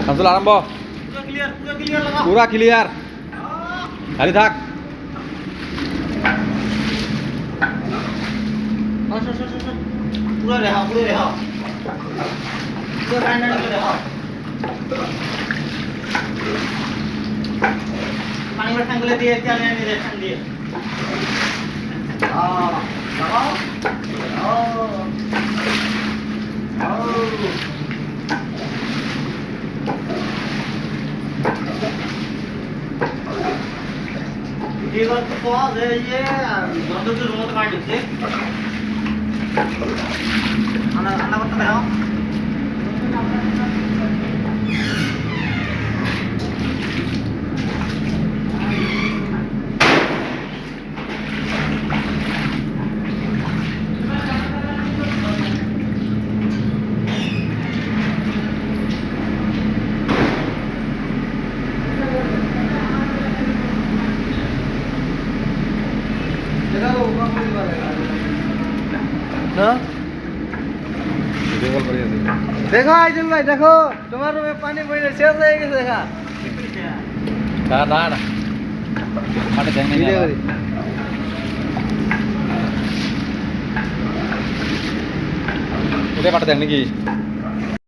শামসুল আরম্ভ। পুরা ক্লিয়ার, খালি থাক। পুরো রেহা পুরো ফাইনাল করে রেহা পানি ভরে ঠাঙ্গুলে দিয়ে চালিয়ে নিয়ে ঠান দিয়ে এবার তো পাওয়া যায় যে বন্ধুদের মতো কাট দিচ্ছে আনা করতে দাও দেখো আইজুল ভাই, দেখো তোমার রুমে পানি বইলে শেষ হয়ে গেছে। দেখা দাঁড়া পাটে দেখ না এটা পাটে দেখ নাকি